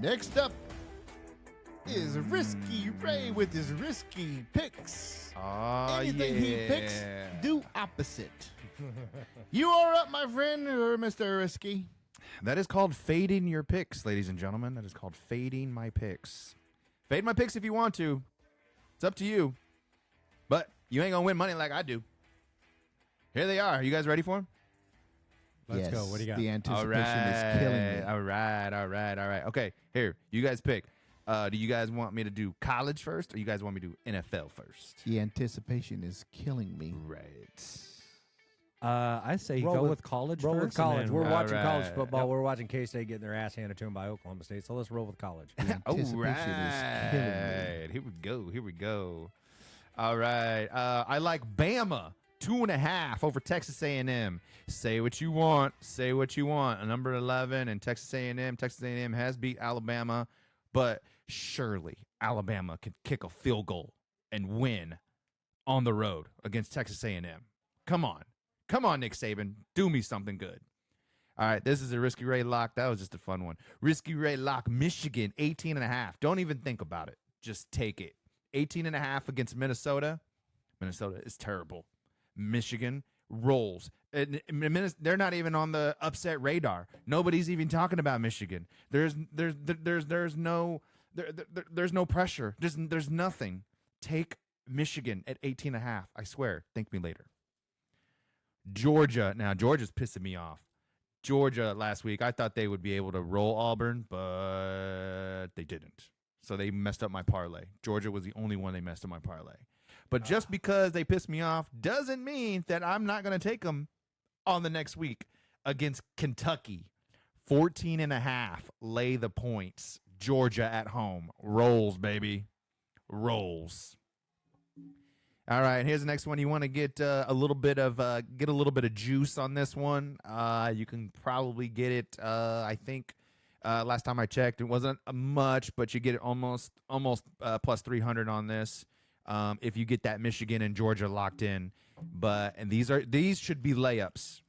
Next up is Risky Ray with his risky picks. Oh, Anything he picks, do opposite. You are up, my friend, or Mr. Risky. That is called fading your picks, ladies and gentlemen. That is called fading my picks. Fade my picks if you want to. It's up to you. But you ain't going to win money like I do. Here they are. You guys ready for them? Let's go. What do you got? The anticipation is killing me. All right. Okay, here. You guys pick. Do you guys want me to do college first, or you guys want me to do NFL first? The anticipation is killing me. Right. I say go with college Roll first. with college. We're watching college Alright. football. We're watching K-State getting their ass handed to them by Oklahoma State. So let's roll with college. The anticipation is killing me. Here we go. All right. I like Bama 2.5 over Texas A&M. Say what you want. Number 11 and Texas A&M. Texas A&M has beat Alabama, but surely Alabama can kick a field goal and win on the road against Texas A&M. Come on, Nick Saban. Do me something good. All right, this is a Risky Ray lock. That was just a fun one. Risky Ray lock, Michigan, 18.5. Don't even think about it. Just take it. 18.5 against Minnesota. Minnesota is terrible. Michigan rolls. They're not even on the upset radar. Nobody's even talking about Michigan. There's no pressure. There's nothing. Take Michigan at 18.5. I swear. Thank me later. Georgia. Now, Georgia's pissing me off. Georgia last week, I thought they would be able to roll Auburn, but they didn't. So they messed up my parlay. Georgia was the only one they messed up my parlay. But just because they pissed me off doesn't mean that I'm not going to take them on the next week against Kentucky. 14.5. Lay the points. Georgia at home. Rolls, baby. Rolls. All right, here's the next one. You want to get a little bit of juice on this one. You can probably get it. I think last time I checked, it wasn't much, but you get it almost plus 300 on this if you get that Michigan and Georgia locked in. And these should be layups.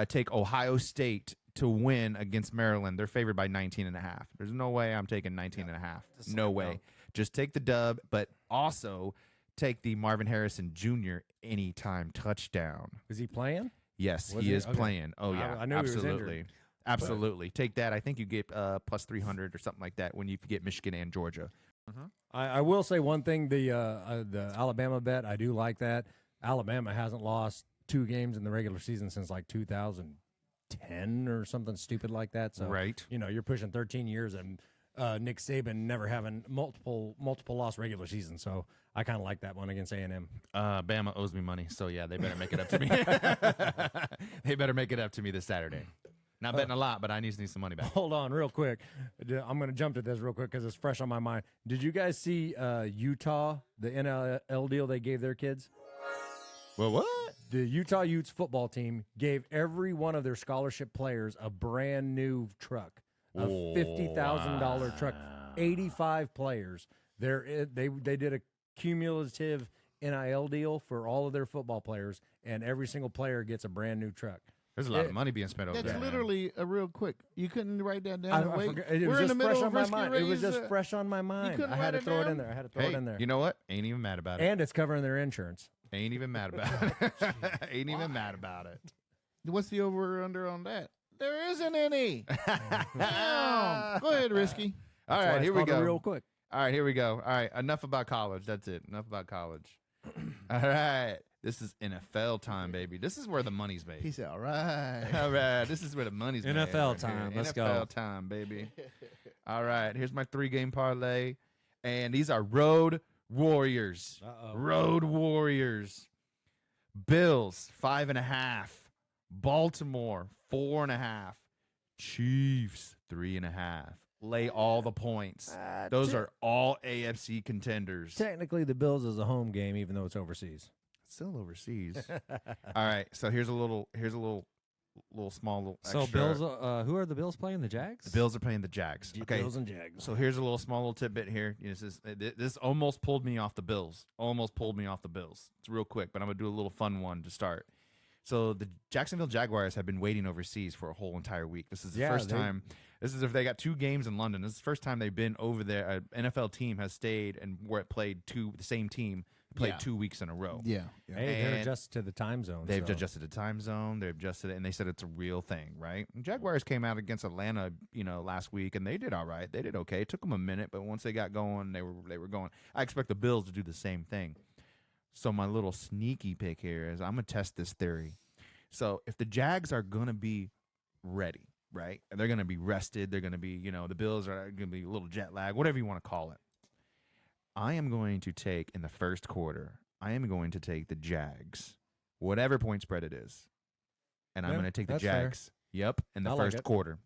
Take Ohio State to win against Maryland. They're favored by 19.5. There's no way I'm taking 19.5. No way. Just take the dub, but also take the Marvin Harrison Jr. anytime touchdown. Is he playing? Yes, Was he he? is Okay. playing. Oh, yeah. I knew he was absolutely. injured. Absolutely. Take that. I think you get plus 300 or something like that when you get Michigan and Georgia. I will say one thing. The Alabama bet, I do like that. Alabama hasn't lost 2 games in the regular season since like 2010 or something stupid like that. So, Right. You're pushing 13 years and Nick Saban never having multiple loss regular seasons. So I kind of like that one against A&M. Bama owes me money, so yeah, they better make it up to me. They better make it up to me this Saturday. Not betting a lot, but I need some money back. Hold on real quick. I'm going to jump to this real quick because it's fresh on my mind. Did you guys see Utah, the NIL deal they gave their kids? Well, what? The Utah Utes football team gave every one of their scholarship players a brand new truck, a $50,000 truck, 85 players. They did a cumulative NIL deal for all of their football players, and every single player gets a brand new truck. There's a lot of money being spent over That's there. literally a real quick. You couldn't write that down. I and wait. forgot. It We're was in just the fresh middle on of my Risky mind. It was Ray's, just fresh on my mind. couldn't I had write to it throw it down? in there. I had to throw it Hey, in there. you know what? Ain't even mad about it. And it's covering their insurance. Ain't even mad about it. Ain't even mad about it. What's the over or under on that? There isn't any. Damn. Go ahead, Risky. All That's why right, it's here we called a go. Real quick. All right, here we go. All right, enough about college. That's it. Enough about college. All right, this is NFL time, baby. This is where the money's made. He said, all right. All right, this is where the money's made. NFL right time. here. Let's NFL go. time, baby. All right, here's my 3-game parlay, and these are Road Warriors. Uh-oh. Road Warriors. Bills 5.5. Baltimore 4.5. Chiefs 3.5. Lay all the points. Those are all AFC contenders. Technically, the Bills is a home game, even though it's overseas. Still overseas. All right, so here's a little small little So extra. Bills, who are the Bills playing? The Jags? The Bills are playing the Jags. Okay. Bills and Jags. So here's a little small little tidbit here. This almost pulled me off the Bills. Almost pulled me off the Bills. It's real quick, but I'm gonna do a little fun one to start. So the Jacksonville Jaguars have been waiting overseas for a whole entire week. This is the first time. This is if they got 2 games in London. This is the first time they've been over there. An NFL team has stayed and where it played the same team played 2 weeks in a row. Yeah. Hey, they're adjusted to the time zone. They've adjusted the time zone. They've adjusted it, and they said it's a real thing, right? And Jaguars came out against Atlanta, last week, and they did all right. They did okay. It took them a minute, but once they got going, they were going. I expect the Bills to do the same thing. So my little sneaky pick here is I'm gonna test this theory. So if the Jags are gonna be ready, right, and they're gonna be rested, they're gonna be, the Bills are gonna be a little jet lag, whatever you want to call it. I am going to take, in the first quarter, the Jags, whatever point spread it is. And I'm going to take the Jags. Fair. Yep, in the first quarter.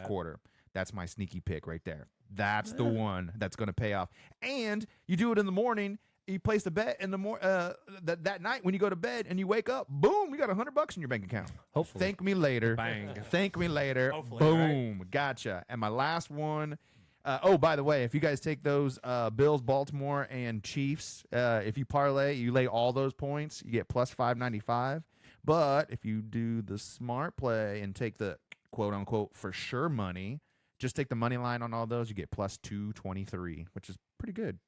Quarter. That's my sneaky pick right there. That's the one that's going to pay off. And you do it in the morning. You place the bet in the that night when you go to bed and you wake up, boom, you got $100 in your bank account. Hopefully. Thank me later. Bang. Thank me later. Hopefully, boom. Right? Gotcha. And my last one. By the way, if you guys take those Bills, Baltimore, and Chiefs, if you parlay, you lay all those points, you get plus 595. But if you do the smart play and take the quote-unquote for sure money, just take the money line on all those, you get plus 223, which is pretty good.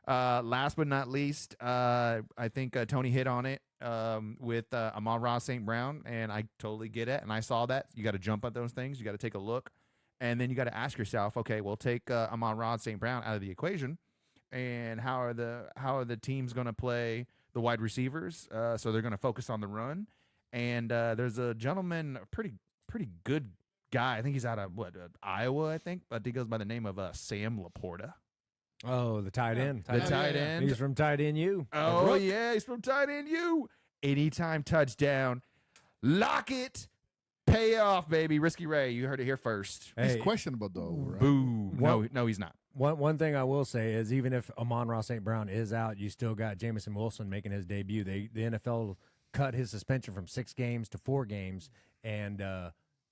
Last but not least, I think Tony hit on it with Amon-Ra St. Brown, and I totally get it, and I saw that. You got to jump at those things. You got to take a look. And then you got to ask yourself, okay, we'll take Amon-Ra St. Brown out of the equation, and how are the teams going to play the wide receivers? So they're going to focus on the run. And there's a gentleman, a pretty good guy. I think he's out of Iowa, I think, but he goes by the name of Sam Laporta. Oh, the tight end. The tight end. He's from tight end U. Oh yeah, he's from tight end U. Anytime touchdown, lock it. Pay off, baby. Risky Ray, you heard it here first. He's questionable, though, right? Boo. No, he's not. One thing I will say is even if Amon-Ra St. Brown is out, you still got Jamison Wilson making his debut. The NFL cut his suspension from 6 games to 4 games, and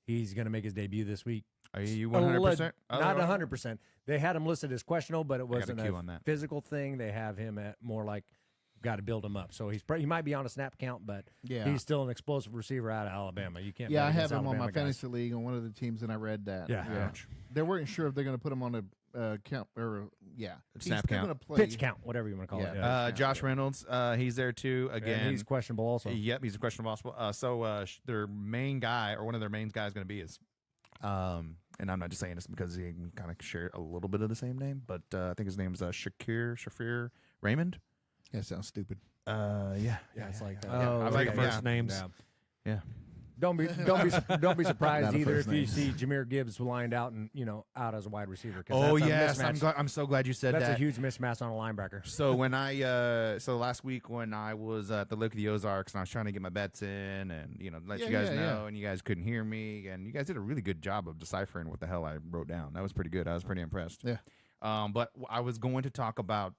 he's going to make his debut this week. Are you 100%? Not 100%. They had him listed as questionable, but it wasn't a physical thing. They have him at more like got to build him up. So he might be on a snap count, but he's still an explosive receiver out of Alabama. You can't. Yeah, I have him on my fantasy league on one of the teams, and I read that. Yeah. They weren't sure if they're going to put him on a count or snap count, pitch count, whatever you want to call it. Yeah. Josh Reynolds, he's there too. Again, and he's questionable also. Yep, he's a questionable also. So their main guy or one of their main guys going to be is. And I'm not just saying this because he kind of share a little bit of the same name, but I think his name is Shafir Raymond. That sounds stupid. It's like that. Oh, I like first names. Yeah. Don't be surprised either if you see Jahmyr Gibbs lined out and out as a wide receiver. Oh yes, I'm so glad you said that. That's a huge mismatch on a linebacker. So when last week when I was at the Lake of the Ozarks and I was trying to get my bets in and let you guys know and you guys couldn't hear me and you guys did a really good job of deciphering what the hell I wrote down. That was pretty good. I was pretty impressed. Yeah. But I was going to talk about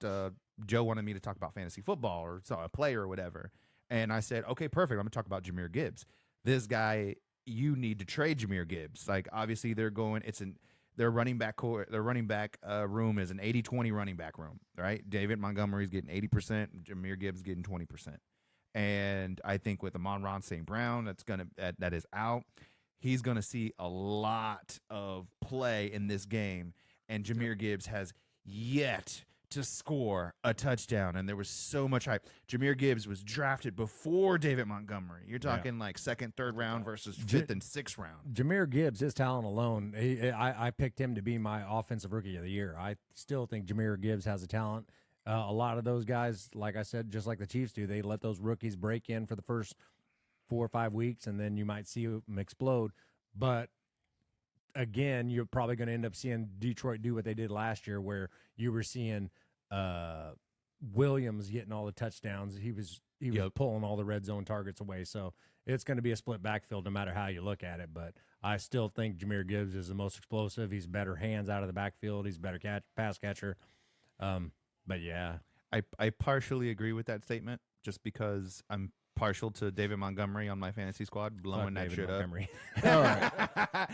Joe wanted me to talk about fantasy football or a player or whatever, and I said, okay, perfect. I'm gonna talk about Jahmyr Gibbs. This guy, you need to trade Jahmyr Gibbs. Like obviously their running back room is an 80-20 running back room, right? David Montgomery's getting 80%, Jahmyr Gibbs getting 20%. And I think with Amon-Ra St. Brown that is out, he's gonna see a lot of play in this game. And Jahmyr Gibbs has yet to score a touchdown, and there was so much hype. Jahmyr Gibbs was drafted before David Montgomery. You're talking like 2nd, 3rd round versus 5th and 6th round. Jahmyr Gibbs, his talent alone, I picked him to be my offensive rookie of the year. I still think Jahmyr Gibbs has a talent. A lot of those guys, like I said, just like the Chiefs do, they let those rookies break in for the first 4 or 5 weeks, and then you might see them explode. But again, you're probably going to end up seeing Detroit do what they did last year, where you were seeing Williams getting all the touchdowns. He was pulling all the red zone targets away. So it's going to be a split backfield no matter how you look at it. But I still think Jahmyr Gibbs is the most explosive. He's better hands out of the backfield. He's a better pass catcher. But yeah, I partially agree with that statement just because I'm partial to David Montgomery on my fantasy squad, blowing that shit up. All right.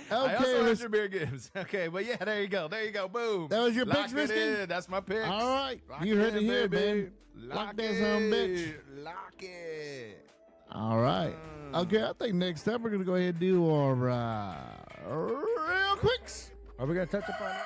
I also have Jahmyr Gibbs. Okay, but yeah, there you go. Boom. That was your Lock picks, Risky? That's my pick. All right. Lock you heard it here, baby. man. Lock that son bitch. Lock it. All right. Okay, I think next up we're going to go ahead and do our real quicks. Are we going to touch upon it?